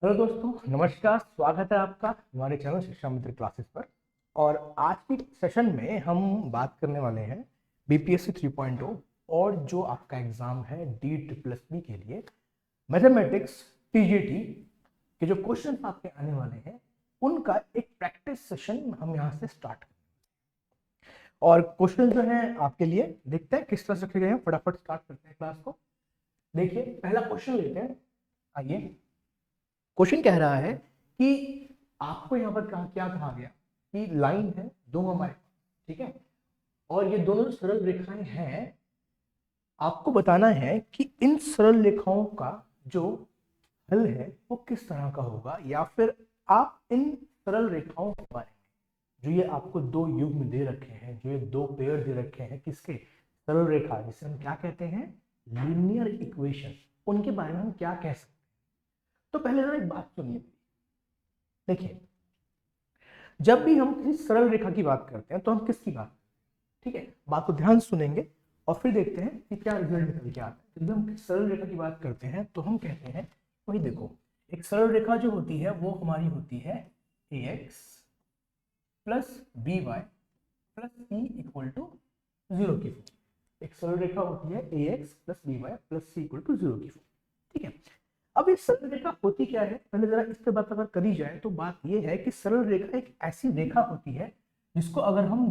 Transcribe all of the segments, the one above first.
Hello दोस्तों, नमस्कार। स्वागत है आपका हमारे चैनल शिक्षा मित्र क्लासेस पर। और आज की सेशन में हम बात करने वाले हैं बीपीएससी 3.0 और जो आपका एग्जाम है DSSS के लिए मैथमेटिक्स टीजीटी के जो क्वेश्चन आपके आने वाले हैं उनका एक प्रैक्टिस सेशन हम यहाँ से स्टार्ट करें। और क्वेश्चन जो है आपके लिए देखते हैं किस तरह से रखे गए हैं। फटाफट स्टार्ट करते हैं क्लास को। देखिए, पहला क्वेश्चन लेते हैं। आइए, क्वेश्चन कह रहा है कि आपको यहाँ पर क्या कहा गया कि लाइन है दो हमारे पास, ठीक है, और ये दोनों सरल रेखाएं हैं। आपको बताना है कि इन सरल रेखाओं का जो हल है वो किस तरह का होगा, या फिर आप इन सरल रेखाओं के बारे में जो ये आपको दो युग्म दे रखे हैं, जो ये दो पेयर दे रखे हैं किसके, सरल रेखा, जिसे हम क्या कहते हैं, लीनियर इक्वेशन, उनके बारे में हम क्या कह सकते हैं। तो पहले जरा एक बात सुनिए। देखिए, जब भी हम किसी सरल रेखा की बात करते हैं तो हम किसकी बात, ठीक है, बात को ध्यान सुनेंगे और फिर देखते हैं कि क्या रिजल्ट निकल के आता है। जब हम सरल रेखा की बात करते हैं तो हम कहते हैं, वही देखो, एक सरल रेखा जो होती है वो हमारी होती है ax plus B Y plus C equal to 0 की फॉर्म। एक सरल रेखा होती है ax plus B Y plus C equal to 0 की फॉर्म, ठीक है। अब इस सरल रेखा होती क्या है, पहले जरा इस पे बात अगर करी जाए तो बात यह है कि सरल रेखा एक ऐसी रेखा होती है जिसको अगर हम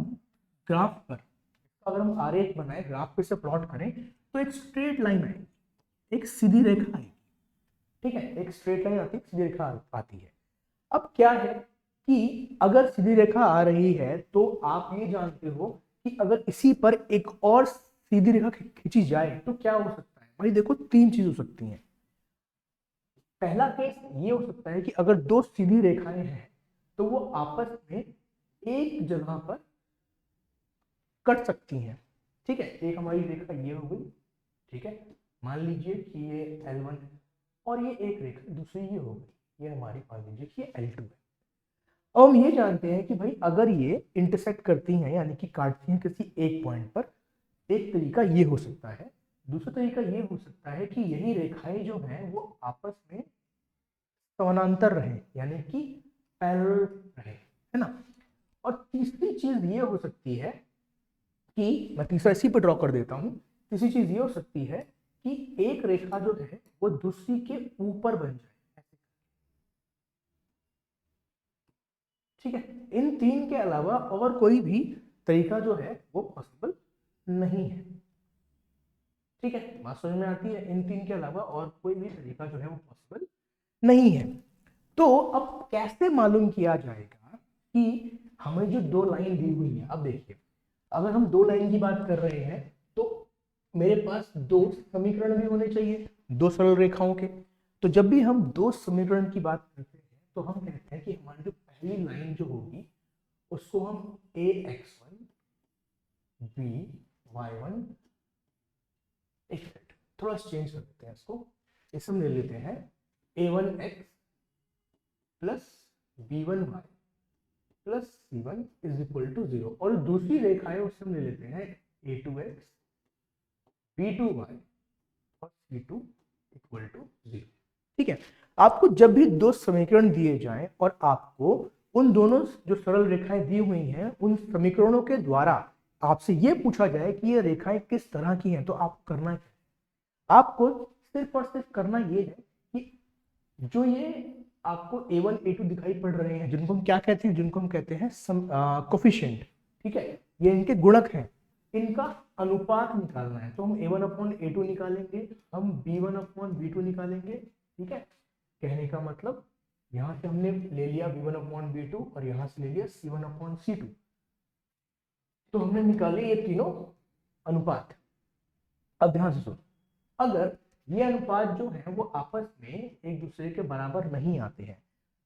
ग्राफ पर, अगर हम आरेख बनाए, ग्राफ पे से प्लॉट करें तो एक स्ट्रेट लाइन आएगी, एक सीधी रेखा आएगी, ठीक है, एक स्ट्रेट लाइन आती है, सीधी रेखा आती है। अब क्या है कि अगर सीधी रेखा आ रही है तो आप ये जानते हो कि अगर इसी पर एक और सीधी रेखा खींची जाए तो क्या हो सकता है। भाई देखो, तीन चीज हो सकती हैं। पहला केस ये हो सकता है कि अगर दो सीधी रेखाएं हैं तो वो आपस में एक जगह पर कट सकती हैं, ठीक है। एक हमारी रेखा ये हो गई, ठीक है, मान लीजिए कि ये L1 है, और ये एक रेखा दूसरी ये हो गई, ये हमारी मान लीजिए कि ये L2 है। अब हम ये जानते हैं कि भाई अगर ये इंटरसेक्ट करती हैं, यानी कि काटती हैं किसी एक पॉइंट पर, एक तरीका ये हो सकता है। दूसरा तरीका ये हो सकता है कि यही रेखाएं जो हैं वो आपस में समानांतर रहे, यानी कि पैरेलल रहे, है ना। और तीसरी चीज ये हो सकती है कि मैं तीसरा इसी पर ड्रॉ कर देता हूं। तीसरी चीज ये हो सकती है कि एक रेखा जो है वो दूसरी के ऊपर बन जाए, ठीक है। इन तीन के अलावा और कोई भी तरीका जो है वो पॉसिबल नहीं है, ठीक है। बात समझ में आती है, इन तीन के अलावा और कोई भी तरीका जो है वो पॉसिबल नहीं है। तो अब कैसे मालूम किया जाएगा कि हमें जो दो लाइन दी हुई है। अब देखिए, अगर हम दो लाइन की बात कर रहे हैं तो मेरे पास दो समीकरण भी होने चाहिए, दो सरल रेखाओं के। तो जब भी हम दो समीकरण की बात करते हैं तो हम कहते हैं कि हमारी जो पहली लाइन जो होगी उसको हम ax1 by1, एक मिनट, थोड़ा चेंज कर देते हैं इसको। इसे हम ले लेते हैं a1x plus b1y plus c1 is equal to 0, और दूसरी रेखा है उससे हम ले लेते हैं a2x b2y और c2 इक्वल टू 0, ठीक है। आपको जब भी दो समीकरण दिए जाएं और आपको उन दोनों जो सरल रेखाएं दी हुई हैं उन समीकरणों के द्वारा आपसे यह पूछा जाए कि ये रेखाएं किस तरह की हैं, तो आपको करना है, आपको सिर्फ और सिर्फ करना ये है कि जो ये आपको a1 a2 दिखाई पड़ रहे हैं, जिनको हम क्या कहते हैं, जिनको हम कहते हैं कोफिशिएंट, ठीक है, ये इनके गुणक हैं, इनका अनुपात निकालना है। तो हम a1/a2 निकालेंगे, हम b1/b2 निकालेंगे, ठीक है। कहने का मतलब यहां से हमने ले लिया b1/b2 और यहां से ले लिया c1/c2, तो हमने निकाले ये तीनों अनुपात। अब ध्यान से सुनो, अगर ये अनुपात जो है वो आपस में एक दूसरे के बराबर नहीं आते हैं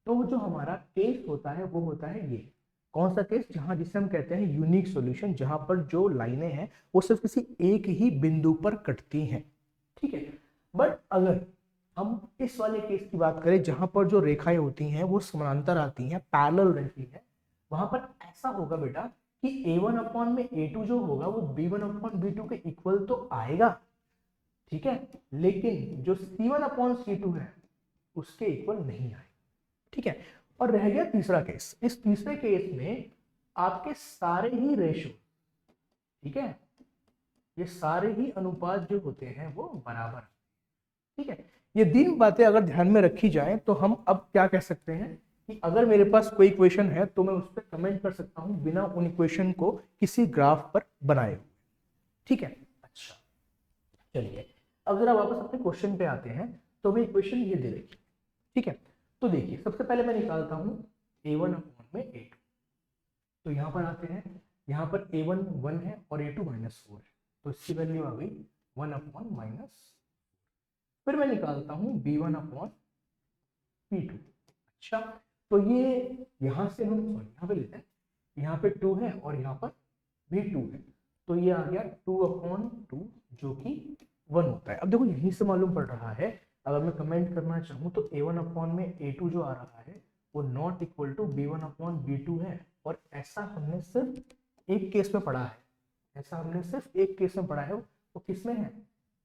तो जो हमारा केस होता है वो होता है ये, कौन सा केस, जहां जिसे हम कहते हैं यूनिक सॉल्यूशन, जहां पर जो लाइनें हैं वो सिर्फ किसी एक ही बिंदु पर कटती हैं, ठीक है। बट अगर हम इस वाले केस की बात करें जहां पर जो रेखाएं होती हैं वो समानांतर आती हैं, पैरेलल रहती है, वहां पर ऐसा होगा बेटा कि a1/a2 जो होगा वो b1/b2 के इक्वल तो आएगा, ठीक है, लेकिन जो c1/c2 है उसके इक्वल नहीं आए। ठीक है, और रह गया तीसरा केस। इस तीसरे केस में आपके सारे ही रेशो, ठीक है, ये सारे ही अनुपात जो होते हैं वो बराबर। ठीक है, ये 3 बातें अगर ध्यान में रखी जाए तो हम अब क्या कह सकते हैं कि अगर मेरे पास कोई इक्वेशन है तो मैं उस पर कमेंट कर सकता हूं बिना उन इक्वेशन को किसी ग्राफ पर बनाए हुए। ठीक है, अच्छा चलिए अब जरा वापस अपने क्वेश्चन पे आते हैं। तो मैं इक्वेशन ये दे रखी, ठीक है, तो देखिए सबसे पहले मैं निकालता हूं a1 अपॉन में a2। तो यहाँ पर आते हैं, यहाँ पर a1 1 है और a2 -4 है, तो इसकी वैल्यू आ गई 1 अपॉन -। फिर मैं निकालता हूँ b1 अपॉन p2। अच्छा, तो ये यहाँ से हम सॉरी यहाँ पे लेते हैं, यहाँ पे 2 है और यहाँ पर भी 2 है, तो ये आ गया 2 अपॉन 2 जो कि 1 होता है। अब देखो यहीं से मालूम पड़ रहा है, अगर मैं कमेंट करना चाहूँ तो a1 अपॉन में a2 जो आ रहा है वो not equal to b1 upon b2 है। और ऐसा हमने सिर्फ एक केस में पढ़ा है, ऐसा हमने सिर्फ एक केस में पढ़ा है, वो किसमें है,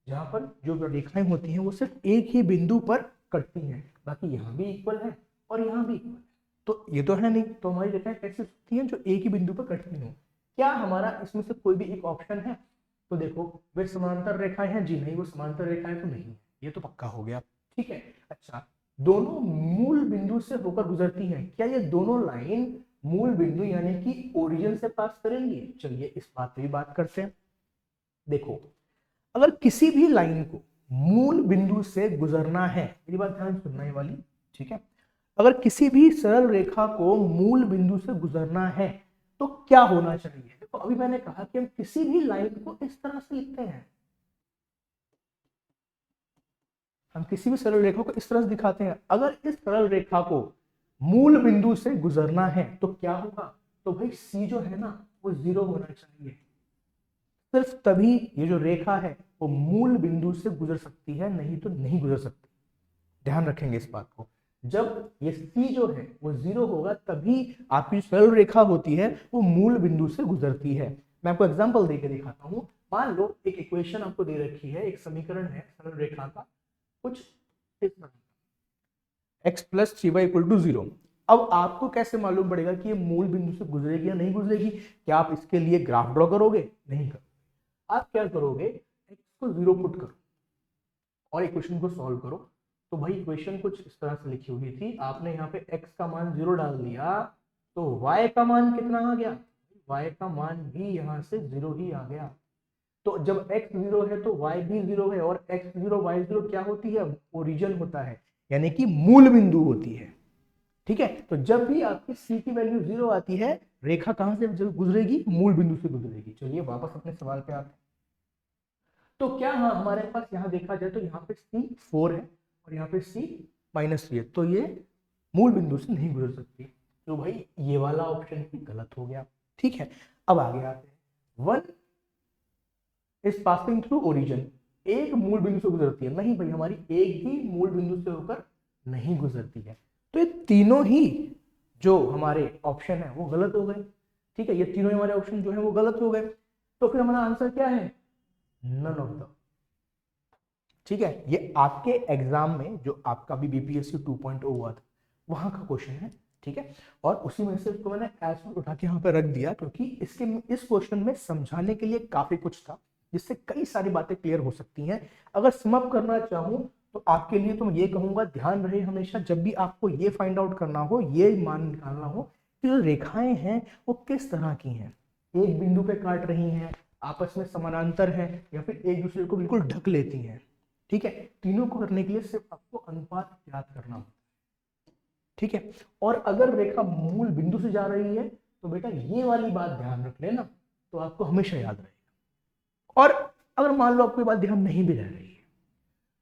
जहाँ पर जो रेखाएं होती हैं वो सिर्फ एक ही बिंदु पर कटती हैं, बाकी यहाँ भी इक्वल है और यहाँ भी इक्वल है। तो ये तो है नहीं, तो हमारी रेखाएं कैसे होती हैं जो एक ही बिंदु पर कटती हो। क्या हमारा इसमें से कोई भी एक ऑप्शन है? तो देखो वे समांतर रेखाएं हैं, जी नहीं वो समांतर रेखाएं तो नहीं है, ये तो पक्का हो गया। ठीक है, अच्छा दोनों मूल बिंदु से होकर गुजरती हैं, क्या ये दोनों लाइन मूल बिंदु यानी कि ओरिजिन से पास करेंगे? चलिए इस बात पे भी बात करते हैं। देखो अगर किसी भी लाइन को मूल बिंदु से गुजरना है, मेरी बात ध्यान सुनना ये वाली, ठीक है, अगर किसी भी सरल रेखा को मूल बिंदु से गुजरना है तो क्या होना चाहिए? देखो अभी मैंने कहा कि हम किसी भी लाइन को इस तरह से लिखते हैं, हम किसी भी सरल रेखा को इस तरह से दिखाते हैं। अगर इस सरल रेखा को मूल बिंदु से गुजरना है तो क्या होगा? तो भाई सी जो है ना वो 0 होना चाहिए। सिर्फ तभी ये जो रेखा है वो मूल बिंदु से गुजर सकती है, नहीं तो नहीं गुजर सकती। ध्यान रखेंगे इस बात को, जब ये C जो है वो 0 होगा तभी आपकी सरल रेखा होती है वो मूल बिंदु से गुजरती है। मैं आपको एग्जांपल देके दिखाता हूं। मान लो एक इक्वेशन आपको दे रखी है, एक समीकरण है सरल रेखा का कुछ इस तरह, x plus 3y equal to 0। अब आपको कैसे मालूम पड़ेगा कि ये मूल बिंदु से गुजरेगी या नहीं गुजरेगी? क्या आप इसके लिए ग्राफ ड्रॉ करोगे? नहीं करोगे। आप क्या करोगे, x को 0 पुट करो और इक्वेशन को सॉल्व करो। तो भाई इक्वेशन कुछ इस तरह से लिखी हुई थी, आपने यहाँ पे x का मान 0 डाल दिया तो y का मान कितना आ गया? y का मान भी यहाँ से 0 ही आ गया। तो जब x 0 है तो y भी 0 है, और x 0 y 0 क्या होती है? ओरिजिन होता है, यानी कि मूल बिंदु होती है। ठीक है, तो जब भी आपकी c की वैल्यू 0 आती है, रेखा कहां से गुजरेगी? मूल बिंदु से गुजरेगी। चलिए वापस अपने सवाल पे आते हैं। तो क्या हाँ हमारे पास यहाँ देखा जाए तो यहाँ पे C 4 है और यहाँ पे C -3 है, तो ये मूल बिंदु से नहीं गुजर सकती। तो भाई ये वाला ऑप्शन ही गलत हो गया। ठीक है, अब आगे आते हैं। 1 इज पासिंग थ्रू ओरिजिन, एक मूल बिंदु से गुजरती है। नहीं भाई हमारी एक भी मूल बिंदु से होकर नहीं गुजरती है, तो ये तीनों ही जो हमारे ऑप्शन है वो गलत हो गए। ठीक है, ये तीनों हमारे ऑप्शन जो है वो गलत हो गए। तो फिर हमारा आंसर क्या है? None of the. ठीक है, ये आपके एग्जाम में जो आपका भी बीपीएससी 2.0 हुआ था वहां का क्वेश्चन है। ठीक है, और उसी में से इसको मैंने ऐसे उठा के यहाँ पे रख दिया क्योंकि इसके इस क्वेश्चन में समझाने के लिए काफी कुछ था जिससे कई सारी बातें क्लियर हो सकती हैं। अगर समअप करना चाहूं तो आपके लिए तो मैं ये कहूंगा, ध्यान रहे हमेशा जब भी आपको ये फाइंड आउट करना हो, ये मान निकालना हो कि जो रेखाएं हैं वो किस तरह की हैं, एक बिंदु पे काट रही हैं, आपस में समानांतर है, या फिर एक दूसरे को बिल्कुल ढक लेती हैं। ठीक है, तीनों को करने के लिए सिर्फ आपको अनुपात याद करना होता है। ठीक है, और अगर रेखा मूल बिंदु से जा रही है तो बेटा ये वाली बात ध्यान रख लेना, तो आपको हमेशा याद रहेगा। और अगर मान लो आपको ये बात ध्यान नहीं भी रह रही है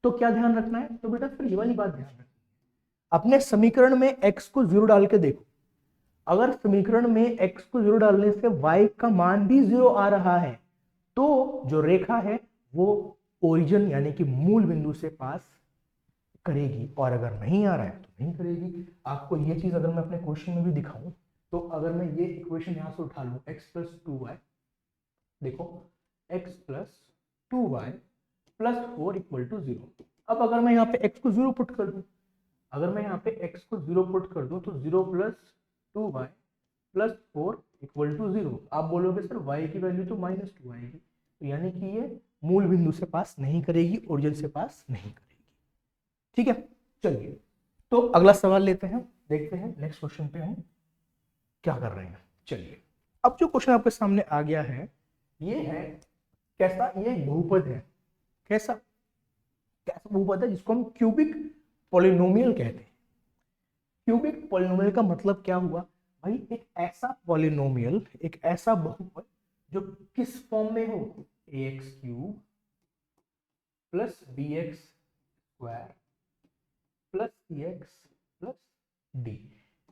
तो क्या ध्यान रखना है? तो बेटा फिर ये वाली बात ध्यान रखना है, अपने समीकरण में x को 0 डाल के देखो। अगर समीकरण में x को 0 डालने से y का मान भी 0 आ रहा है तो जो रेखा है वो ओरिजिन यानी कि मूल बिंदु से पास करेगी, और अगर नहीं आ रहा है तो नहीं करेगी। आपको ये चीज अगर मैं अपने क्वेश्चन में भी दिखाऊं तो अगर मैं ये इक्वेशन यहां से उठा लूं x प्लस 2y, देखो x plus 2y plus 4 equal to 0। अब अगर मैं यहाँ पे x को 0 पुट कर दूं अगर मैं यहाँ पे x को 0 पुट कर दूं तो 0 plus 2y plus 4 equal to 0। आप बोलोगे सर y की वैल्यू तो -2 आएगी, तो यानी कि ये मूल बिंदु से पास नहीं करेगी, ओरिजिन से पास नहीं करेगी। ठीक है, चलिए तो अगला सवाल लेते हैं, देखते हैं नेक्स्ट क्वेश्चन पे हम क्या कर रहे हैं। चलिए अब जो क्वेश्चन आपके सामने आ गया है ये है कैसा, ये एक बहुपद है। कैसा कैसा बहुपद है जिसको हम क्यूबिक पॉलिनोमियल कहते हैं। क्यूबिक पॉलिनोमियल का मतलब क्या हुआ भाई, एक ऐसा पॉलिनोमियल, एक ऐसा बहुपद जो किस फॉर्म में हो, ax cube plus bx square plus cx plus d,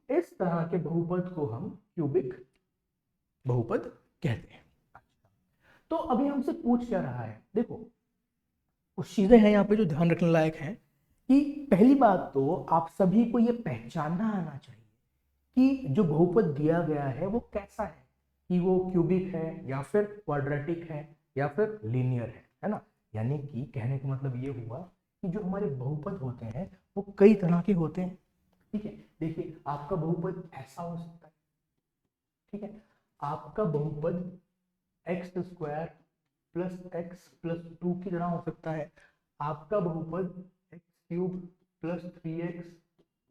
इस तरह के बहुपद को हम क्यूबिक बहुपद कहते हैं। तो अभी हमसे पूछ क्या रहा है, देखो कुछ चीजें हैं यहाँ पे जो ध्यान रखने लायक है कि पहली बात तो आप सभी को ये पहचानना आना चाहिए कि जो बहुपद दिया गया है वो कैसा है, कि वो क्यूबिक है या फिर क्वाड्रेटिक है या फिर लीनियर है ना। यानी कि कहने का मतलब ये हुआ कि जो हमारे बहुपद होते हैं वो कई तरह के होते हैं। ठीक है, देखिए आपका बहुपद ऐसा हो सकता है, ठीक है, आपका बहुपद x square plus x plus 2 की तरह हो सकता है, आपका बहुपद x cube plus 3x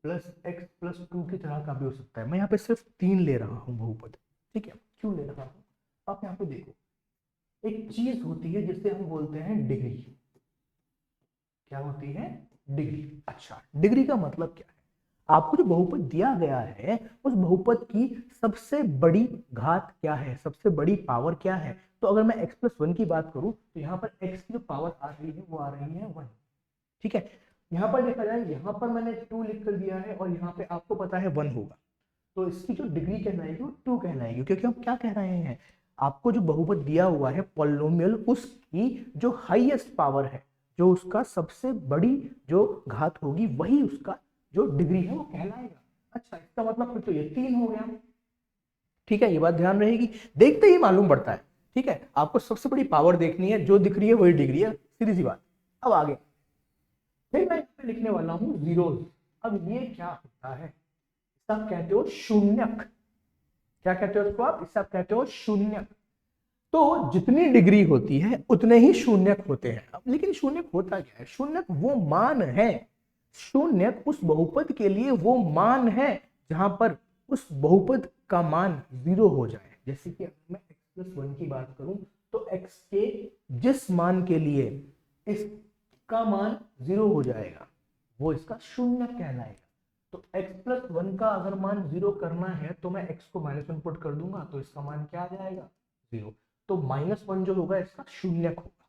plus x plus 2 की तरह का भी हो सकता है। मैं यहाँ पे सिर्फ 3 ले रहा हूँ बहुपद, ठीक है, क्यों ले रहा हूँ, आप यहाँ पे देखो एक चीज होती है जिसे हम बोलते हैं डिग्री। क्या होती है, डिग्री। अच्छा, डिग्री का मतलब क्या है, आपको जो बहुपद दिया गया है उस बहुपद की सबसे बड़ी घात क्या है, सबसे बड़ी पावर क्या है। तो अगर मैं x प्लस 1 की बात करूं तो यहाँ पर x की जो पावर आ रही है वो आ रही है 1। ठीक है, यहाँ पर देखा जाए, यहाँ पर मैंने 2 लिख कर दिया है और यहाँ पे आपको पता है 1 होगा, तो इसकी जो डिग्री कहलाएगी वो 2 कहलाएगी, क्योंकि हम क्या कह रहे हैं, आपको जो बहुपद दिया हुआ है पॉलिनोमियल, उसकी जो हाईएस्ट पावर है, जो उसका सबसे बड़ी जो घात होगी वही उसका जो डिग्री है वो कहलाएगा। अच्छा, इसका मतलब फिर तो ये 3 हो गया। ठीक है, ये बात ध्यान रहेगी, देखते ही मालूम पड़ता है। ठीक है, आपको सबसे बड़ी पावर देखनी है, जो दिख रही है वही डिग्री है, सीधी सी बात। अब आगे फिर मैं इसमें लिखने वाला हूं जीरोस। अब ये क्या होता है, इसका कहते हो शून्यक। क्या कहते हो इसको आप, इसका कहते हो शून्यक। तो जितनी डिग्री होती है उतने ही शून्यक होते हैं। अब लेकिन शून्यक होता क्या है, शून्यक वो मान है, शून्यक उस बहुपद के लिए वो मान है जहां पर उस बहुपद का मान 0 हो जाए। जैसे कि अगर मैं x प्लस 1 की बात करूं तो x के जिस मान के लिए इसका मान 0 हो जाएगा वो इसका शून्य कहलाएगा। तो x प्लस 1 का अगर मान 0 करना है तो मैं x को -1 पुट कर दूंगा तो इसका मान क्या आ जाएगा, 0। तो -1 जो होगा इसका शून्यक होगा।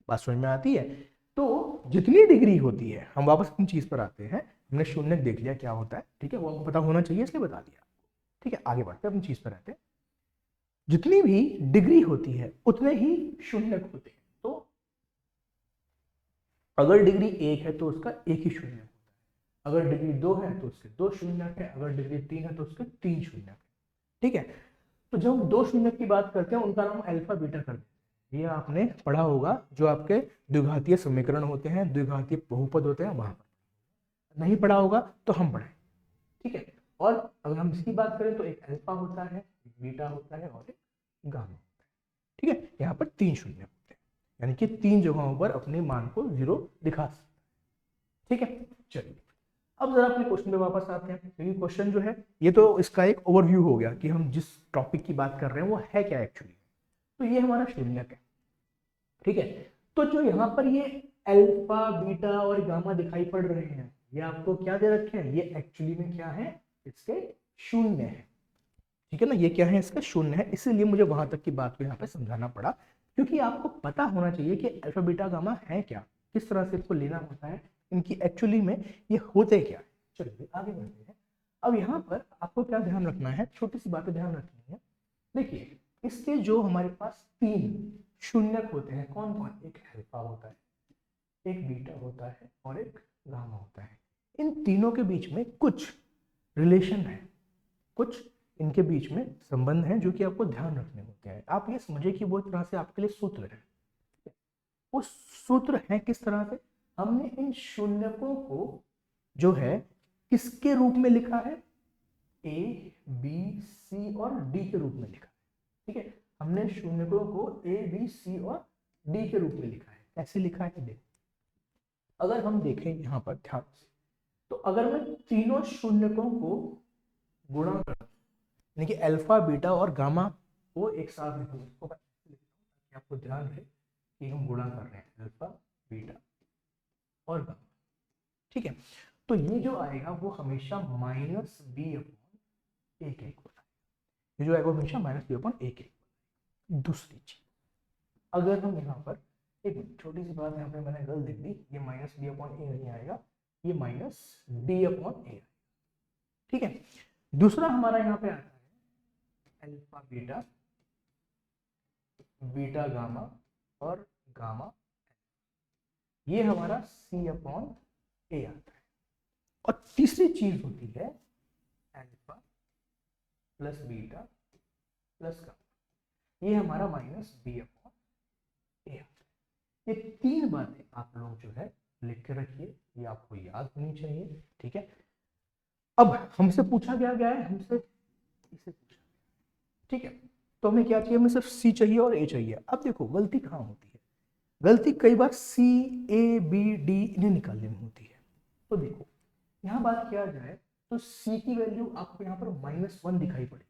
बात समझ में आती है। तो जितनी डिग्री होती है, हम वापस अपनी चीज पर आते हैं, हमने शून्यक देख लिया क्या होता है, ठीक है, वो पता होना चाहिए इसलिए बता दिया। ठीक है, आगे बढ़ते हैं, अपनी चीज पर रहते हैं। जितनी भी डिग्री होती है उतने ही शून्यक होते हैं। तो अगर डिग्री 1 है तो उसका एक ही शून्यक होता है, अगर डिग्री 2 है तो उसके 2 शून्यक है, अगर डिग्री 3 है तो उसके 3 शून्यक है। ठीक है, तो जब हम 2 शून्यक की बात करते हैं उनका नाम अल्फा बीटा करते हैं। ये आपने पढ़ा होगा, जो आपके द्विघातीय समीकरण होते हैं, द्विघातीय बहुपद होते हैं, वहां पर नहीं पढ़ा होगा तो हम पढ़ें। ठीक है, और अगर हम इसकी बात करें तो एक अल्फा होता है, एक बीटा होता है और एक गामा होता है। ठीक है, यहाँ पर 3 शून्य होते हैं, यानी कि 3 जगहों पर अपने मान को 0 दिखा सकते हैं। ठीक है, चलिए अब जरा अपने क्वेश्चन पे वापस आते हैं, क्योंकि क्वेश्चन जो है ये तो इसका एक ओवरव्यू हो गया कि हम जिस टॉपिक की बात कर रहे हैं वो है क्या एक्चुअली। तो ये हमारा शून्यक है। ठीक है, तो जो यहाँ पर ये अल्फा बीटा और गामा दिखाई पड़ रहे हैं, ये आपको क्या दे रखे हैं, ये एक्चुअली में क्या है, इसके शून्य है। ठीक है ना, ये क्या है, इसका शून्य है। इसीलिए मुझे वहां तक की बात को यहाँ पे समझाना पड़ा, क्योंकि आपको पता होना चाहिए कि अल्फा बीटा गामा है क्या, किस तरह से इसको लेना होता है, इनकी एक्चुअली में ये होते क्या है। चलिए आगे बढ़ते हैं। अब यहाँ पर आपको क्या ध्यान रखना है, छोटी सी बातें ध्यान रखनी है। देखिए इसके जो हमारे पास 3 शून्यक होते हैं, कौन कौन, एक अल्फा होता है, एक बीटा होता है और एक गामा होता है। इन तीनों के बीच में कुछ रिलेशन है, कुछ इनके बीच में संबंध है जो कि आपको ध्यान रखने होते हैं। आप ये समझे कि वो एक तरह से आपके लिए सूत्र है। उस सूत्र है किस तरह से, हमने इन शून्यकों को जो है किसके रूप में लिखा है? ए बी सी और डी के रूप में लिखा है। ठीक है, हमने शून्यकों को ए बी सी और डी के रूप में लिखा है। कैसे लिखा है देखो, अगर हम देखें यहाँ पर ध्यान से, तो अगर मैं तीनों शून्यकों को गुणा करूं, यानी कि अल्फा बीटा और गामा को एक साथ लिखूं, इसको मैं ऐसे लिखता हूं ताकि आपको ध्यान रहे कि हम गुणा कर रहे हैं अल्फा बीटा और गामा। ठीक है, तो ये जो आएगा वो हमेशा माइनस बी अपॉन ए के इक्वल आएगा। ये जो आएगा हमेशा माइनस बी अपॉन ए के इक्वल। दूसरी चीज, अगर हम यहाँ पर एक छोटी सी बात यहाँ पे मैंने गलत लिख दी, ये माइनस बी अपॉन ए नहीं आएगा, ये माइनस डी अपॉन ए। ठीक है, दूसरा हमारा यहाँ पे आता है अल्फा बीटा, बीटा गामा और गामा, ये हमारा सी अपॉन ए आता है। और तीसरी चीज होती है alpha plus beta plus gamma, ये हमारा माइनस बी अपॉन ए आता है। ये तीन बातें आप लोग जो है लिख के रखिए, ये आपको याद होनी चाहिए। ठीक है, अब हमसे पूछा गया है, हमसे इसे पूछा, ठीक है, तो हमें क्या चाहिए? हमें सिर्फ सी चाहिए और ए चाहिए। अब देखो गलती कहाँ होती है, गलती कई बार सी ए बी डी इन्हें निकालने में होती है। तो देखो यहाँ बात किया जाए तो सी की वैल्यू आपको यहाँ पर -1 दिखाई पड़ेगी।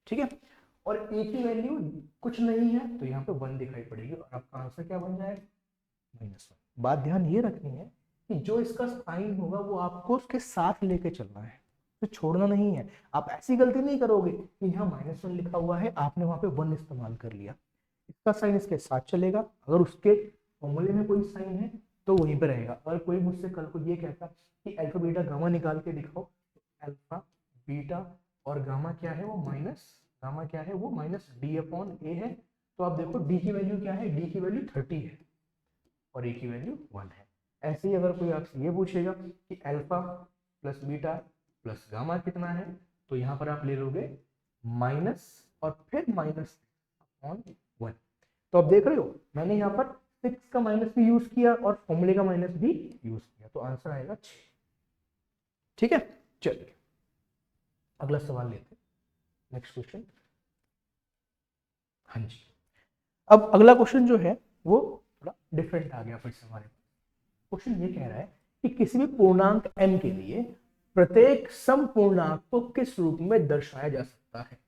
ठीक है, और ए की वैल्यू कुछ नहीं है तो यहाँ पे 1 दिखाई पड़ेगी, और आपका आंसर क्या बन जाएगा? -1। बात ध्यान ये रखनी है कि जो इसका साइन होगा वो आपको उसके साथ लेके चलना है, तो छोड़ना नहीं है। आप ऐसी गलती नहीं करोगे कि यहाँ -1 लिखा हुआ है, आपने वहां पे 1 इस्तेमाल कर लिया। इसका साइन इसके साथ चलेगा, अगर उसके फॉर्मूले में कोई साइन है तो वहीं पे रहेगा। अगर कोई मुझसे कल को ये कहता कि अल्फा बीटा गामा निकाल के दिखाओ, तो अल्फा बीटा और गामा क्या है? वो गामा क्या है? वो माइनस डी अपॉन ए है। तो आप देखो डी की वैल्यू क्या है? डी की वैल्यू 30 है और ए की वैल्यू 1 है। ऐसे ही अगर कोई आपसे ये पूछेगा कि alpha plus beta plus gamma कितना है, तो यहाँ पर आप ले लोगे माइनस और फिर माइनस अपॉन 1। तो आप देख रहे हो मैंने यहाँ पर 6 का माइनस भी यूज किया और फॉर्मूले का माइनस भी यूज किया, तो आंसर आएगा 6। ठीक है, चलिए अगला सवाल लेते हैं, नेक्स्ट क्वेश्चन। हाँ जी, अब अगला क्वेश्चन जो है वो थोड़ा डिफरेंट आ गया फिर से हमारे पास। क्वेश्चन ये कह रहा है कि किसी भी पूर्णांक m के लिए प्रत्येक सम पूर्णांक को किस रूप में दर्शाया जा सकता है?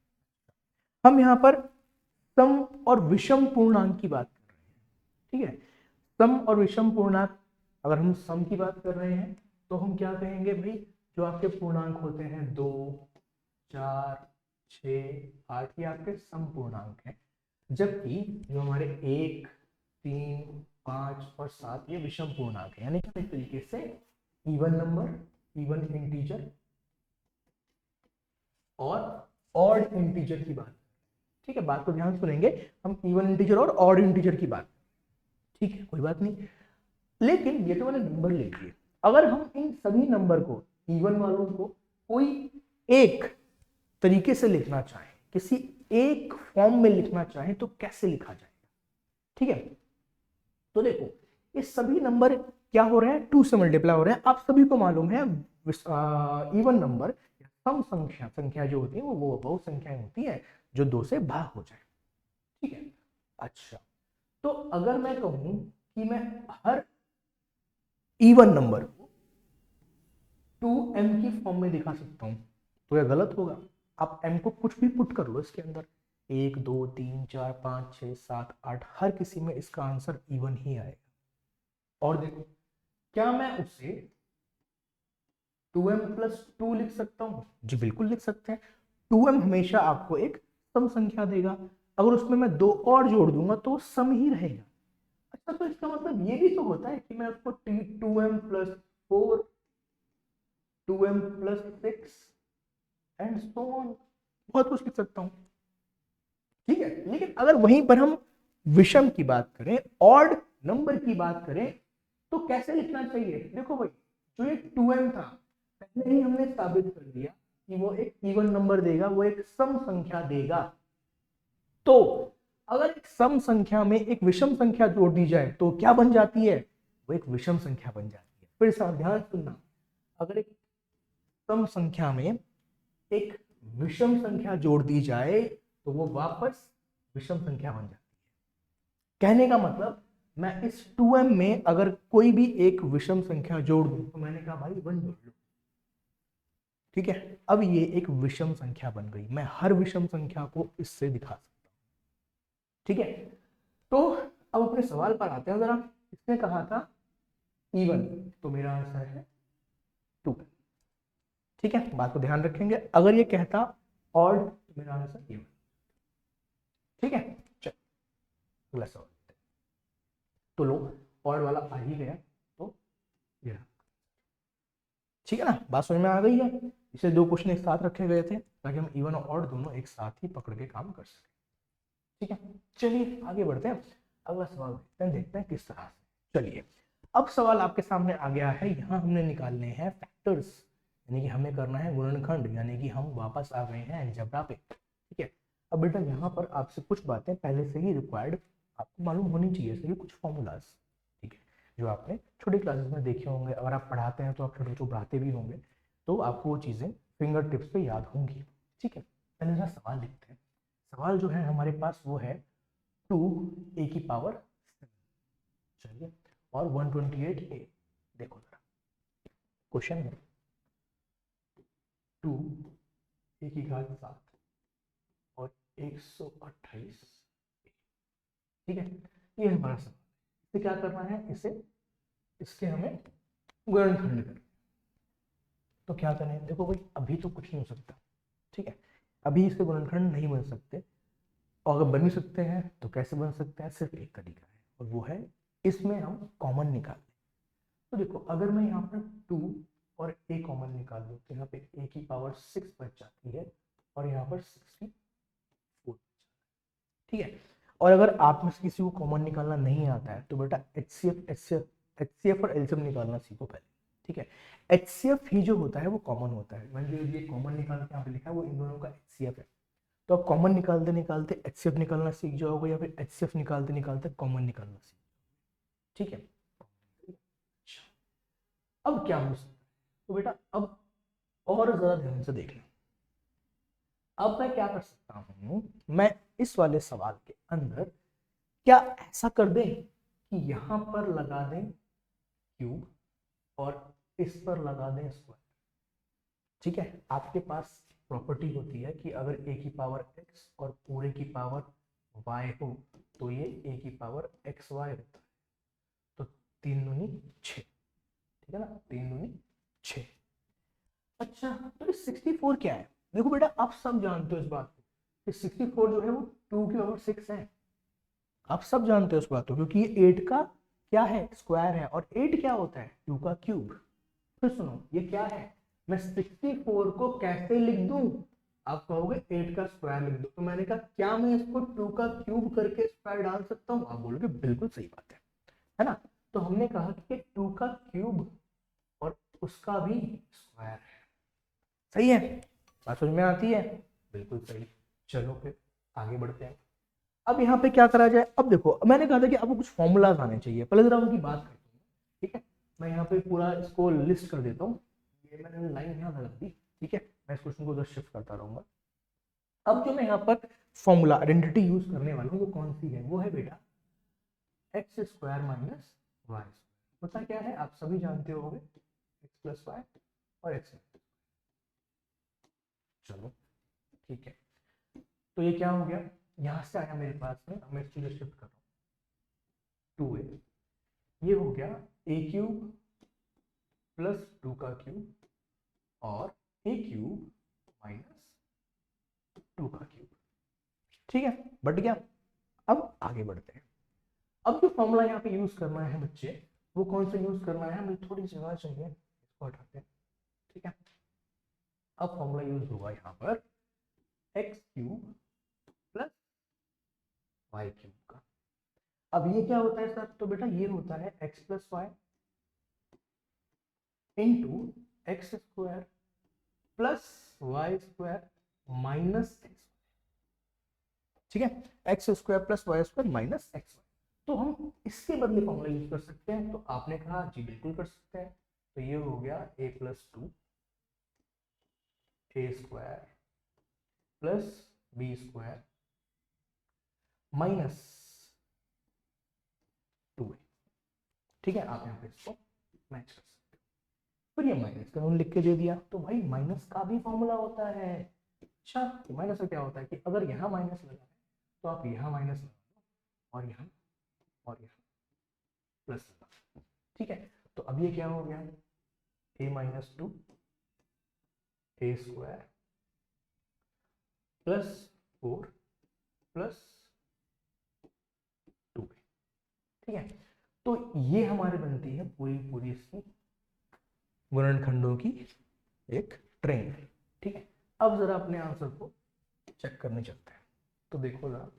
हम यहाँ पर सम और विषम पूर्णांक की बात कर रहे हैं। ठीक है, सम और विषम पूर्णांक, अगर हम सम की बात कर रहे हैं तो हम क्या कहेंगे भाई? जो आपके पूर्णांक होते हैं 2, 4, 6, 8, ये आपके सम पूर्णांक हैं, जबकि जो हमारे 1, 3, 5 और 7 ये विषम पूर्णांक है। यानी कि एक तरीके से इवन नंबर, इवन इंटीजर और ऑड इंटीजर की बात। ठीक है, बात को ध्यान से सुनेंगे, हम इवन इंटीजर और ऑड इंटीजर की बात। ठीक है, कोई बात नहीं, लेकिन ये तो मैंने नंबर ले लिए। अगर हम इन सभी नंबर को, इवन वालों को कोई एक तरीके से लिखना चाहें, किसी एक फॉर्म में लिखना चाहें, तो कैसे लिखा जाएगा? ठीक है, तो देखो ये सभी नंबर क्या हो रहे हैं? 2 से मल्टीप्लाई हो रहे हैं। आप सभी को मालूम है इवन नंबर, सम संख्या जो होती है वो बहुत संख्याएं होती है जो 2 से भाग हो जाए। ठीक है, अच्छा, तो अगर मैं कहूं कि मैं हर इवन नंबर को 2m की फॉर्म में दिखा सकता हूं, तो यह गलत होगा। आप m को कुछ भी पुट कर लो इसके अंदर, 1, 2, 3, 4, 5, 6, 7, 8, हर किसी में इसका आंसर इवन ही आएगा। और देखो क्या मैं उसे 2m प्लस 2 लिख सकता हूं? जी बिल्कुल लिख सकते हैं। 2m हमेशा आपको एक सम संख्या देगा, अगर उसमें मैं 2 और जोड़ दूंगा तो वो सम ही रहेगा। अच्छा, तो इसका मतलब ये भी तो होता है कि मैं उसको 2m plus 4, 2m plus 6 and so on, बहुत कुछ लिख सकता हूं। ठीक है, लेकिन अगर वहीं पर हम विषम की बात करें, ऑड नंबर की बात करें, तो कैसे लिखना चाहिए? देखो भाई, जो ये 2m था पहले ही हमने साबित कर दिया कि वो एक इवन नंबर देगा, वो एक सम संख्या देगा। तो अगर एक सम संख्या में एक विषम संख्या जोड़ दी जाए तो क्या बन जाती है? वो एक विषम संख्या बन जाती है। फिर से ध्यान सुनना, अगर एक सम संख्या में एक विषम संख्या जोड़ दी जाए तो वो वापस विषम संख्या बन जाती है। कहने का मतलब मैं इस 2m में अगर कोई भी एक विषम संख्या जोड़ दूं तो मैंने कहा भाई 1 जोड़ लो, ठीक है। अब ये एक विषम संख्या बन गई, मैं हर विषम संख्या को इससे दिखा सकता हूं, ठीक है। तो अब अपने सवाल पर आते हैं जरा। इसने कहा था इवन, तो मेरा आंसर है 2, ठीक है। बात को ध्यान रखेंगे। अगर ये कहता ऑड तो मेरा आंसर इवन, ठीक है। चल अगला सवाल, तो लो ऑड वाला आ ही गया, तो ये रहा, ठीक है ना। बात समझ में आ गई है। इसे 2 क्वेश्चन एक साथ रखे गए थे ताकि हम इवन और ऑड दोनों एक साथ ही पकड़ के काम कर सकें, ठीक है। चलिए आगे बढ़ते हैं, अगला सवाल देखते हैं किस तरह से। चलिए अब सवाल आपके सामने आ गया है। यहाँ हमने निकालने हैं फैक्टर्स, यानी कि हमें करना है गुणनखंड, यानी कि हम वापस आ गए हैं अलजेब्रा पे, ठीक है। अब बेटा यहाँ पर आपसे कुछ बातें पहले से ही रिक्वायर्ड आपको मालूम होनी चाहिए, सही कुछ फॉर्मूलाज, ठीक है, जो आपने छोटी क्लासेस में देखे होंगे। अगर आप पढ़ाते हैं तो आप छोटे बच्चों को पढ़ाते भी होंगे, तो आपको वो चीज़ें फिंगर टिप्स पे याद होंगी, ठीक है। पहले जरा सवाल लिखते हैं। सवाल जो है हमारे पास वो है 2a की पावर 7, चलिए, और 128a। देखो जरा क्वेश्चन है 2a की घात 7 और 128, ठीक है। ये हमारा सवाल, इसे क्या करना है, इसके हमें गुणनखंड करना। तो क्या करें, देखो भाई अभी तो कुछ नहीं हो सकता, ठीक है। अभी इसके गुणनखंड नहीं बन सकते, और अगर बन भी सकते हैं तो कैसे बन सकते हैं, सिर्फ एक तरीका है, और वो है इसमें हम कॉमन निकाल लें। तो देखो अगर मैं यहाँ पर 2 और a कॉमन निकाल लूँ तो यहाँ पे a की पावर 6 बच जाती है और यहाँ पर 64, ठीक है। और अगर आप में से किसी को कॉमन निकालना नहीं आता है तो बेटा HCF और एलसीएम निकालना सीखो पहले, ठीक है। HCF ही जो होता है वो कॉमन होता है, मैंने जो ये कॉमन निकाल के यहाँ पे लिखा है वो इन दोनों का HCF है। तो आप कॉमन निकालते निकालते HCF निकालना सीख जाओगे, या फिर HCF निकालते निकालते कॉमन निकालना सीख, ठीक है। अब क्या हो सकता है, तो बेटा अब और ज्यादा ध्यान से देखना। अब मैं क्या कर सकता हूं, मैं इस वाले सवाल के अंदर क्या ऐसा कर दें कि यहां पर लगा दें क्यूब और इस पर लगा दें स्क्वायर, ठीक है। आपके पास प्रॉपर्टी होती है कि अगर a की पावर x और पूरे की पावर y हो तो ये a की पावर xy होता है। तो 3 दूनी 6, ठीक है ना, 3 दूनी 6। अच्छा तो ये 64 क्या है, देखो बेटा आप सब जानते हो इस बात को कि 64 जो है वो 2 की पावर 6 है। आप सब जानते हो इस बात को, क्योंकि ये 8 का क्या है, स्क्वायर है, और 8 क्या होता है, 2 का क्यूब। फिर सुनो ये क्या है, मैं 64 को कैसे लिख दूं, आप कहोगे 8 का स्क्वायर लिख दो, तो मैंने कहा क्या मैं इसको 2 का क्यूब करके स्क्वायर डाल सकता हूं, आप बोलोगे बिल्कुल सही बात है ना। तो हमने कहा कि 2 का क्यूब और उसका भी स्क्वायर है, सही है। बात समझ में आती है, बिल्कुल सही। चलो फिर आगे बढ़ते हैं। अब यहाँ पे क्या करा जाए, अब देखो मैंने कहा था कि आपको कुछ फॉर्मूलाज आने चाहिए, पहले जरा उनकी बात करते हैं, ठीक है। मैं यहाँ पे पूरा इसको लिस्ट कर देता हूँ, ये मैंने लाइन यहाँ लगा दी, ठीक है। मैं इस क्वेश्चन को उधर शिफ्ट करता रहूंगा। अब जो मैं यहाँ पर फॉर्मूला आइडेंटिटी यूज करने वाला हूँ वो कौन सी है, वो है बेटा x square minus Y square. पता क्या है, आप सभी जानते होंगे एक्स प्लस वाई और एक्स। चलो ठीक है, तो ये क्या हो गया, यहां से आया मेरे पास में, मैं इस चीज शिफ्ट कर रहा हूँ 2a, ये हो गया a क्यूब प्लस 2 का क्यूब और a क्यूब माइनस 2 का क्यूब, ठीक है, बट गया। अब आगे बढ़ते हैं। अब जो फॉर्मूला यहाँ पे यूज करना है बच्चे, वो कौन सा यूज करना है, मुझे थोड़ी जगह चाहिए, इसको हटाते हैं, ठीक है। अब फॉर्मूला यूज होगा यहाँ पर x cube plus Y cube का। अब ये क्या होता है सर, तो बेटा ये होता है x plus Y into x square plus Y square minus x, ठीक है। X square plus Y square minus x. तो हम इसके बदले फॉर्मूला यूज कर सकते हैं, तो आपने कहा जी बिल्कुल कर सकते हैं। तो ये हो गया a plus 2 a square plus b square minus 2a। ठीक है, आप यहाँ पे इसको मैच कर सकते हो। फिर ये माइनस का लिख के दे दिया, तो भाई माइनस का भी फॉर्मूला होता है। अच्छा, माइनस का क्या होता है कि अगर यहाँ माइनस लगा है तो आप यहाँ माइनस लगा दो और यहाँ प्लस लगा। ठीक है, तो अब ये क्या हो गया, a minus 2 a square plus 4 plus 2। ठीक है, तो ये हमारे बनती है पूरी इसकी गुणनखंडों की एक ट्रेन। ठीक है, अब जरा अपने आंसर को चेक करने चलते हैं। तो देखो जरा,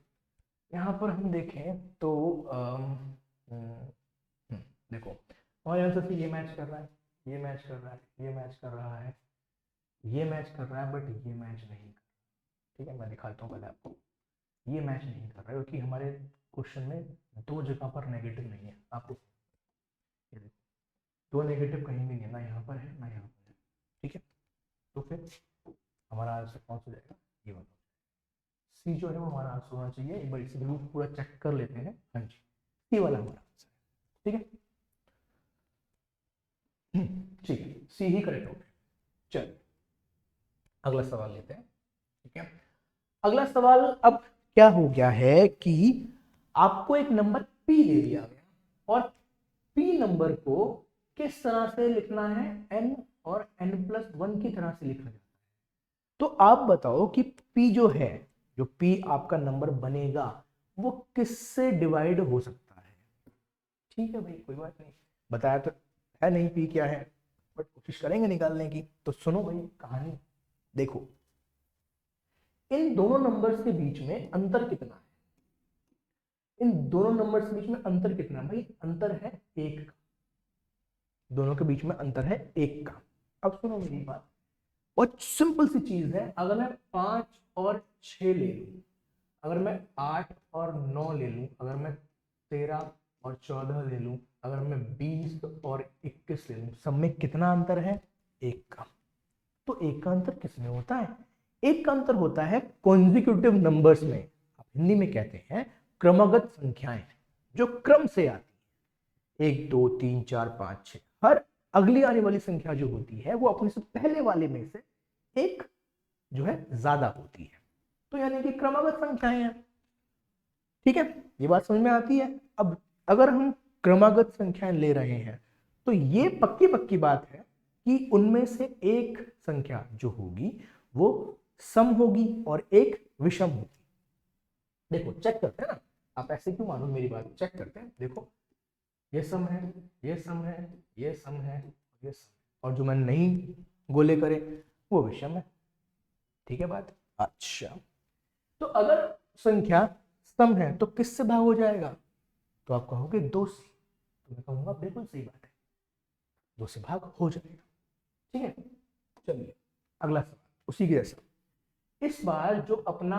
यहाँ पर हम देखें तो देखो हमारे आंसर से ये मैच कर रहा है, ये मैच कर रहा है, ये मैच कर रहा है, ये मैच कर रहा है, बट ये मैच नहीं कर रहा। ठीक है, मैं दिखाता हूँ पहले आपको। ये मैच नहीं कर रहा है क्योंकि हमारे क्वेश्चन में दो जगह पर नेगेटिव नहीं है। आपको ये देखो, दो नेगेटिव कहीं भी नहीं है, ना यहाँ पर है ना यहाँ पर है। ठीक है, तो फिर हमारा आंसर कौन सा जाएगा, ये वाला सी जो है वो हमारा आंसर होना चाहिए। एक बार इसे पूरा चेक कर लेते हैं। हाँ जी, सी वाला हमारा आंसर है। ठीक है, ठीक है, सी ही करेक्ट हो गया। चलिए अगला सवाल लेते हैं। ठीक है, अगला सवाल अब क्या हो गया है कि आपको एक नंबर पी दे दिया गया और पी नंबर को किस तरह से लिखना है, n और n+1 की तरह से लिखा जाता है। तो आप बताओ कि p जो है, जो p आपका नंबर बनेगा वो किससे डिवाइड हो सकता है। ठीक है भाई, कोई बात नहीं, बताया तो है नहीं p क्या है, बट कोशिश करेंगे निकालने की। तो सुनो भाई कहानी, देखो इन दोनों नंबर्स के बीच में अंतर कितना है, इन दोनों नंबर्स के बीच में अंतर कितना है भाई, अंतर है 1 का। दोनों के बीच में अंतर है 1 का। अब सुनो मेरी बात, बहुत सिंपल सी चीज है। अगर मैं 5 और 6 ले लूं, अगर मैं 8 और 9 ले लूं, अगर मैं 13 और 14 ले लूं, अगर मैं 20 और 21 ले लूं, सब में कितना अंतर है, 1 का। तो 1 का अंतर किसमें होता है, 1 का अंतर होता है कॉन्जिक्यूटिव नंबर्स में। आप हिंदी में कहते हैं क्रमगत संख्याएं, जो क्रम से आती है, 1 2 3 4 5 6। हर अगली आने वाली संख्या जो होती है वो अपने से पहले वाले में से एक जो है ज्यादा होती है, तो यानी कि क्रमगत संख्याएं हैं। ठीक है, ये बात समझ में आती है। अब अगर हम क्रमगत संख्याएं ले रहे हैं तो ये पक्की पक्की बात है कि उनमें से एक संख्या जो होगी वो सम होगी और एक विषम होगी। देखो चेक करते हैं ना, आप ऐसे क्यों मानो मेरी बात, चेक करते हैं। देखो ये सम है, ये सम है, ये सम है, ये सम है, और जो मैंने नहीं गोले करे वो विषम है। ठीक है बात, अच्छा तो अगर संख्या सम है तो किससे भाग हो जाएगा, तो आप कहोगे 2 से, तो मैं कहूंगा बिल्कुल सही बात है, 2 से भाग हो जाएगा। ठीक है, चलिए अगला सवाल उसी के जैसा। इस बार जो अपना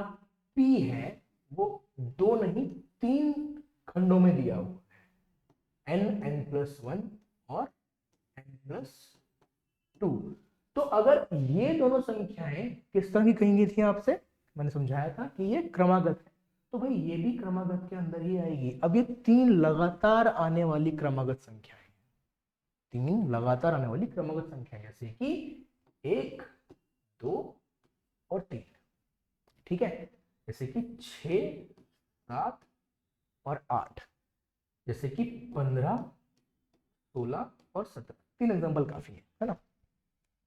P है वो 2 नहीं 3 खंडों में दिया हुआ है, n n+1 और n+2। तो अगर ये दोनों संख्याएं किस तरह की कही गई थी आपसे, मैंने समझाया था कि ये क्रमागत है, तो भाई ये भी क्रमागत के अंदर ही आएगी। अब ये 3 लगातार आने वाली क्रमागत संख्याएं, 3 लगातार आने वाली क्रमागत संख्याएं, जैसे कि 1 2 और 3। ठीक है, जैसे कि 6 7 और 8, जैसे कि 15 16 और 17। 3 एग्जाम्पल काफी है ना।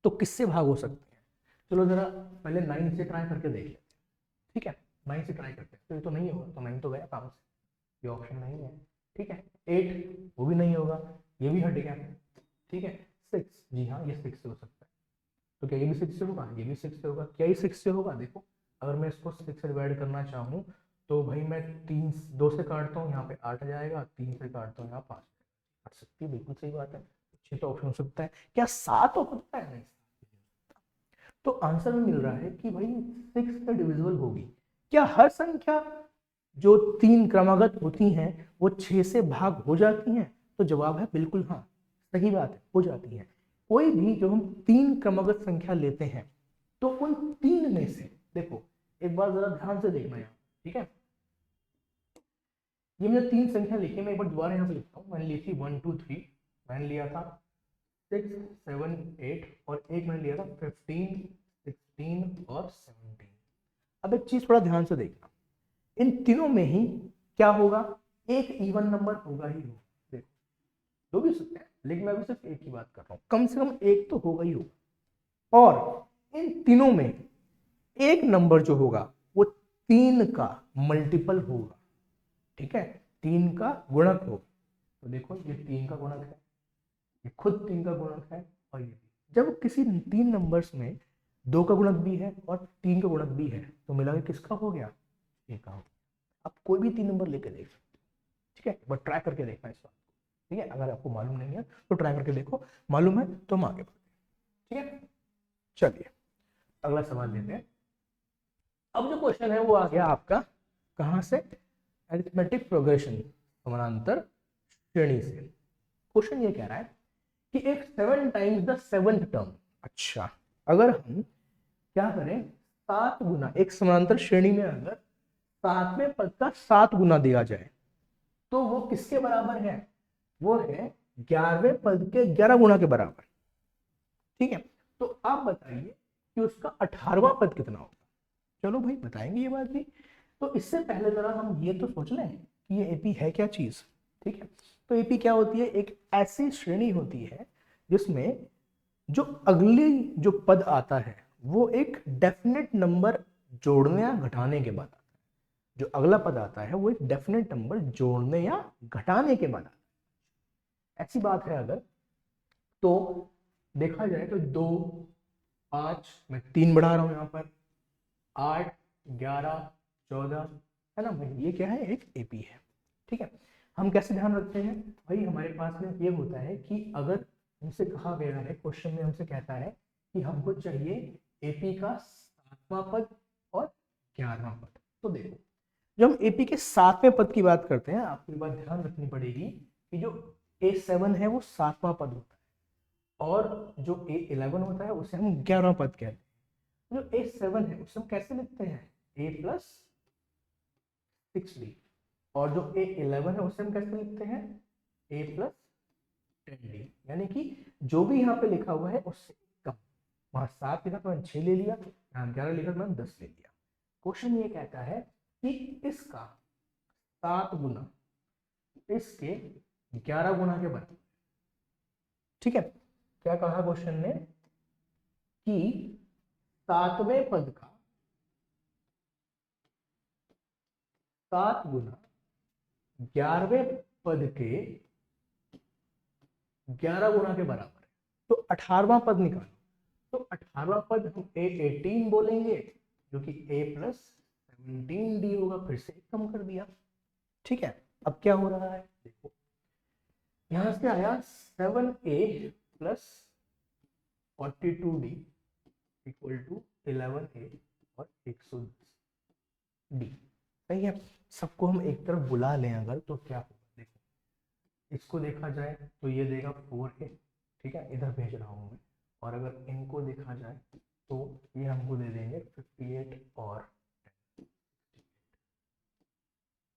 तो किससे भाग हो सकते हैं, चलो जरा पहले 9 से ट्राई करके देख लेते हैं। ठीक है, 9 से ट्राई करते हैं, तो ये तो नहीं होगा, तो 9 तो गया काम से, ये ऑप्शन नहीं है। ठीक है, 8 वो भी नहीं होगा, ये भी हट गया। ठीक है, 6, जी हाँ ये 6 से हो सकता है, तो क्या ये भी 6 से होगा, ये भी 6 से होगा, क्या ये 6 से होगा। देखो अगर मैं इसको 6 से डिवाइड करना चाहूँ तो भाई मैं 2 से काटता हूँ, यहाँ पे 8 आ जाएगा, 3 से काटता हूँ यहाँ 5 हट सकती है, बिल्कुल सही बात है। 6 तो ऑप्शन हो सकता है, क्या 7 हो सकता है, नहीं। तो आंसर में मिल रहा है कि भाई 6 से डिविजिबल होगी। क्या हर संख्या जो 3 क्रमागत होती हैं वो 6 से भाग हो जाती हैं, तो जवाब है बिल्कुल हाँ, सही बात है, हो जाती है। कोई भी जो हम तीन क्रमगत संख्या लेते हैं तो उन तीन में से, देखो एक बार जरा ध्यान से देखना यहाँ, ठीक है, ये मैंने तीन संख्या लिखी, मैं एक बार दोबारा यहाँ पे लिखता हूँ। मैंने ली थी 1 2 3, मैंने लिया था 6 7 8 और एक मैंने लिया था 15 16 और 17। अब एक चीज थोड़ा ध्यान से देखना, इन तीनों में ही क्या होगा, एक इवन नंबर होगा ही होगा। देखो दो भी सकते हैं, लेकिन मैं अभी सिर्फ एक की बात कर रहा हूँ, कम से कम एक तो होगा ही होगा। और इन तीनों में एक नंबर जो होगा वो तीन का मल्टीपल होगा, ठीक है, तीन का गुणक होगा। तो देखो ये तीन का गुणक है, ये खुद तीन का गुणक है, और ये भी। जब किसी तीन नंबर्स में दो का गुणक भी है और तीन का गुणक भी है तो मिला के किसका हो गया, एक का हो गया। आप कोई भी तीन नंबर लेके देख सकते हैं, ठीक है, एक बार ट्राई करके देखना इस बात को, ठीक है, अगर आपको मालूम नहीं है तो ट्राई करके देखो, मालूम है तो हम आगे बढ़ते हैं, ठीक है। चलिए अगला सवाल लेते हैं। अब जो क्वेश्चन है वो आ गया आपका कहां से, अरिथमेटिक प्रोग्रेशन, समानांतर श्रेणी से। क्वेश्चन ये कह रहा है कि एक 7 टाइम्स द सेवंथ टर्म, अच्छा अगर हम क्या करें, 7 गुना, एक समानांतर श्रेणी में अगर सातवें पद का 7 गुना दिया जाए तो वो किसके बराबर है, वो है 11वें पद के 11 गुना के बराबर, ठीक है। तो आप बताइए कि उसका 18वां पद कितना होगा। चलो भाई बताएंगे ये बात भी, तो इससे पहले जरा हम ये तो सोच लें कि ये एपी है क्या चीज, ठीक है। तो एपी क्या होती है, एक ऐसी श्रेणी होती है जिसमें जो अगली जो पद आता है वो एक डेफिनेट नंबर जोड़ने या घटाने के बाद आता है, जो अगला पद आता है वो एक डेफिनेट नंबर जोड़ने या घटाने के बाद आता है। ऐसी बात है अगर, तो देखा जाए तो 2 5, मैं 3 बढ़ा रहा हूं यहाँ पर, 8 11 14, है ना भाई, ये क्या है, एक एपी है, ठीक है। हम कैसे ध्यान रखते हैं भाई, हमारे पास में ये होता है कि अगर हमसे कहा गया है, क्वेश्चन में हमसे कहता है कि हमको चाहिए एपी का 7वां पद और 11वां पद, तो देखो जब हम एपी के 7वें पद की बात करते हैं, आपको ये बात ध्यान रखनी पड़ेगी कि जो A7 है वो 7वां पद होता है, और जो A11 होता है उसे हम 11वां पद कहते हैं। जो A7 है उसे हम कैसे लिखते हैं, A प्लस 6D, और जो A11 है उसे हम कैसे लिखते हैं, A प्लस 10D, यानी कि जो भी यहाँ पे लिखा हुआ है उससे कम, वहां 7 लिखा तो मैंने 6 ले लिया, यहाँ 11 लिखा तो मैंने 10 ले लिया। क्वेश्चन ये कहता है कि इसका 7 गुना इसके 11 गुना के बराबर, ठीक है। क्या कहा क्वेश्चन ने कि 7वें पद का 7 गुना 11वें पद के 11 गुना के बराबर है, तो 18वां पद निकालो। तो 18वां पद हम A18 बोलेंगे, जो कि A प्लस 17D होगा, फिर से कम कर दिया, ठीक है। अब क्या हो रहा है देखो, यहां से आया 7A plus 42D equal to 11A और 110D, सही है। सबको हम एक तरफ बुला लें अगर तो क्या होगा, देखो इसको देखा जाए तो ये देगा 4A, ठीक है, इधर भेज रहा हूँ मैं, और अगर इनको देखा जाए तो ये हमको दे देंगे 58 और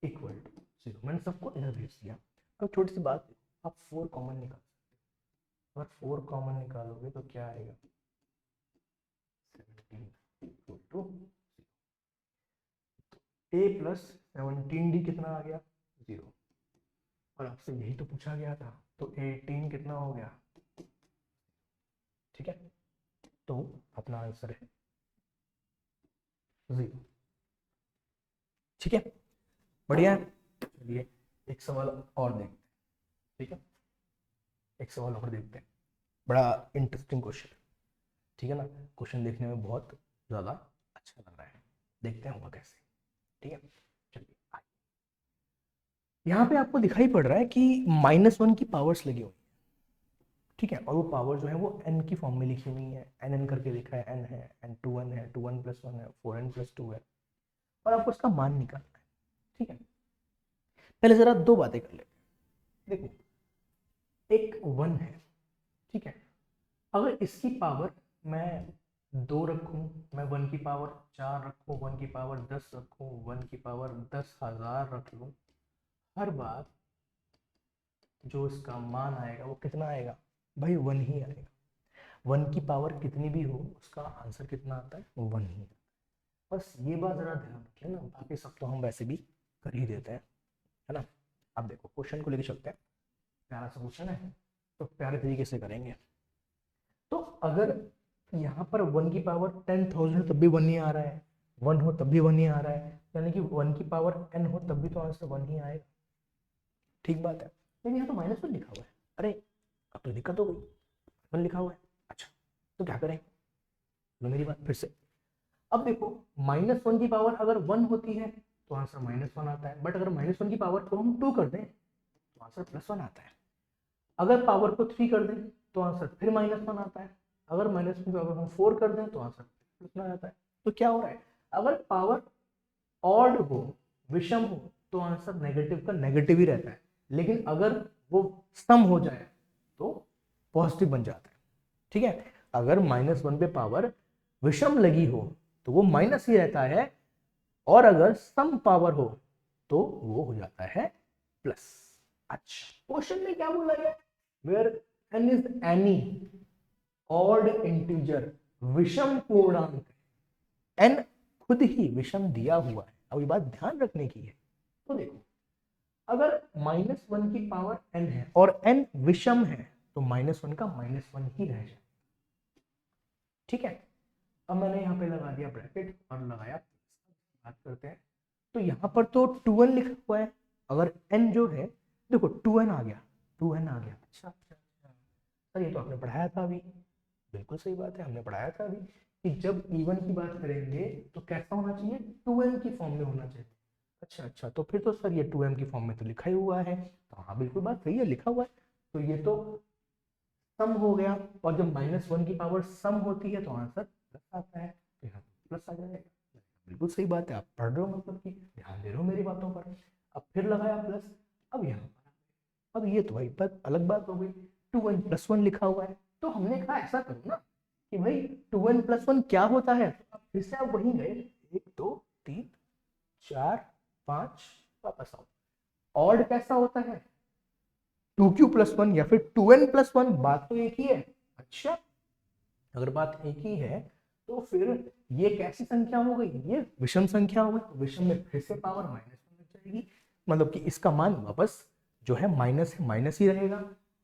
इक्वल टू 0, मैंने सबको इधर भेज दिया। अब छोटी सी बात, आप 4 कॉमन निकाल सकते हो, अगर 4 कॉमन निकालोगे तो क्या आएगा, 17 equal to A plus 17D कितना आ गया, 0, और आपसे यही तो पूछा गया था, तो 18 कितना हो गया, ठीक है, तो अपना आंसर है 0, ठीक है, बढ़िया है। चलिए एक सवाल और देखते हैं, ठीक है, एक सवाल और देखते हैं, बड़ा इंटरेस्टिंग क्वेश्चन है, ठीक है ना, क्वेश्चन देखने में बहुत ज़्यादा अच्छा लग रहा है, देखते हैं होगा कैसे, ठीक है। चलिए यहाँ पे आपको दिखाई पड़ रहा है कि -1 की पावर्स लगी हुई, ठीक है, और वो पावर जो है वो n की फॉर्म में लिखी हुई है, n करके लिखा है, n है, n2 है, 2 1 + 1 है, 4n + 2 है, और आपको उसका मान निकालना है, ठीक है। पहले जरा दो बातें कर लेते हैं, देखो एक 1 है, ठीक है, अगर इसकी पावर मैं 2 रखूं, मैं 1 की पावर 4 रखूं, 1 की पावर 10 रखूं, 1 की पावर 10,000 रख लूं, हर बार जो इसका मान आएगा वो कितना आएगा भाई, 1 ही आएगा। 1 की पावर कितनी भी हो उसका आंसर कितना आता है, 1 ही। बस ये बात जरा ध्यान रखें ना, बाकी सब तो हम वैसे भी कर ही देते हैं, है ना। अब देखो क्वेश्चन को लेके चलते हैं, प्यारा सा क्वेश्चन है तो प्यारे तरीके से करेंगे। तो अगर यहाँ पर 1 की पावर 10,000 तब भी 1 ही आ रहा है, 1 हो तब भी 1 ही आ रहा है, यानी कि 1 की पावर n हो तब भी तो आंसर 1 ही आएगा। ठीक बात है, लेकिन यहाँ तो -1 लिखा हुआ है। अरे अब तो दिक्कत हो गई, 1 लिखा हुआ है। अच्छा तो क्या करें, लो मेरी बात फिर से। अब देखो -1 की पावर अगर 1 होती है तो आंसर -1 आता है, बट अगर -1 की पावर को हम 2 कर दें तो आंसर +1 आता है। अगर पावर को 3 कर दें तो आंसर फिर -1 आता है। अगर -1 को अगर हम 4 कर दें तो आंसर +1 आता है। तो क्या हो रहा है, अगर पावर ऑड हो, विषम हो, तो आंसर नेगेटिव का नेगेटिव ही रहता है, लेकिन अगर वो सम हो जाए तो पॉजिटिव बन जाता है। ठीक है, अगर -1 पे पावर विषम लगी हो तो वो माइनस ही रहता है, और अगर सम पावर हो तो वो हो जाता है प्लस। अच्छा क्वेश्चन में क्या बोला गया, where n is any odd integer, विषम पूर्णांक, n खुद ही विषम दिया हुआ है। अब ये बात ध्यान रखने की है। तो देखो अगर -1 की पावर n है और n विषम है तो -1 का -1 ही रह जाए। ठीक है, अब मैंने यहाँ पे लगा दिया ब्रैकेट और लगाया, बात करते हैं। तो यहाँ पर तो 2n लिखा हुआ है, अगर n जो है देखो 2n आ गया, 2n आ गया। अच्छा अच्छा अच्छा सर ये तो आपने पढ़ाया था अभी, बिल्कुल सही बात है, हमने पढ़ाया था अभी कि जब इवन की बात करेंगे तो कैसा होना चाहिए, 2m की फॉर्म में होना चाहिए। अच्छा अच्छा, तो फिर तो सर ये 2m की फॉर्म में तो लिखा ही हुआ है, तो हाँ बिल्कुल बात सही है, लिखा हुआ है। तो ये तो सम हो गया, और जब -1 की पावर सम होती है तो आंसर प्लस आता है, तो यहाँ प्लस आ जाएगा। बिल्कुल सही बात है, आप पढ़ रहे हो, मतलब कि ध्यान दे रहे हो मेरी बातों पर। अब फिर लगाया प्लस, अब यहाँ पर, अब ये तो भाई बात अलग बात हो गई, 2n + 1 लिखा हुआ है, तो हमने कहा ऐसा करो ना कि भाई 2n + 1 क्या होता है, अब फिर से आप वहीं गए, 1 2 3 4 5, वापस आओ। ऑड कैसा होता है, 2q + 1 या फिर 2n + 1, बात तो एक ही है। अच्छा अगर बात एक ही है तो फिर ये कैसी संख्या हो गई, ये विषम संख्या हो गई, विषम में फिर से पावर -1 लग जाएगी, मतलब कि इसका मान वापस जो है माइनस है, माइनस ही रहेगा।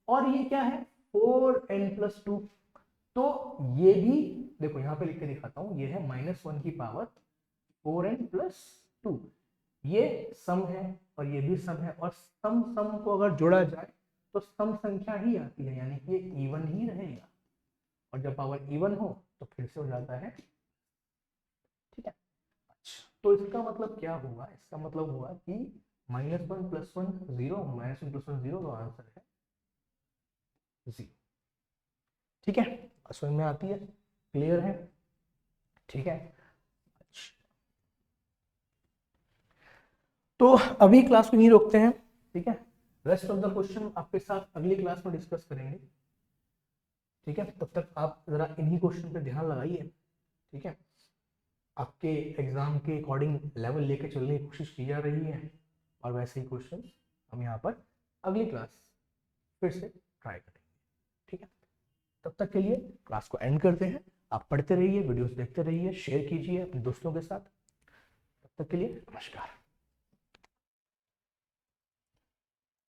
और ये क्या है, 4n + 2, तो ये भी देखो यहाँ पे लिख के दिखाता हूँ, ये है -1 की पावर 4n + 2, ये सम है और ये भी सम है, और सम सम को अगर जोड़ा जाए तो सम संख्या ही आती है, यानी कि ये इवन ही रहेगा, और जब पावर इवन हो तो फिर से हो जाता है। ठीक है, अच्छा तो इसका मतलब क्या हुआ, इसका मतलब हुआ कि -1 + 1 0, -1 + 1 0, तो आंसर है 0। ठीक है, समझ में आती है, क्लियर है। ठीक है, अच्छा तो अभी क्लास को नहीं रोकते हैं। ठीक है, रेस्ट ऑफ द क्वेश्चन आपके साथ अगली क्लास में डिस्कस करेंगे। ठीक है, तब तक आप जरा इन्हीं क्वेश्चन पे ध्यान लगाइए। ठीक है, आपके एग्जाम के अकॉर्डिंग लेवल लेके चलने की कोशिश की जा रही है, और वैसे ही क्वेश्चन हम यहाँ पर अगली क्लास फिर से ट्राई करेंगे। ठीक है, तब तक के लिए क्लास को एंड करते हैं। आप पढ़ते रहिए, वीडियोस देखते रहिए, शेयर कीजिए अपने दोस्तों के साथ। तब तक के लिए नमस्कार।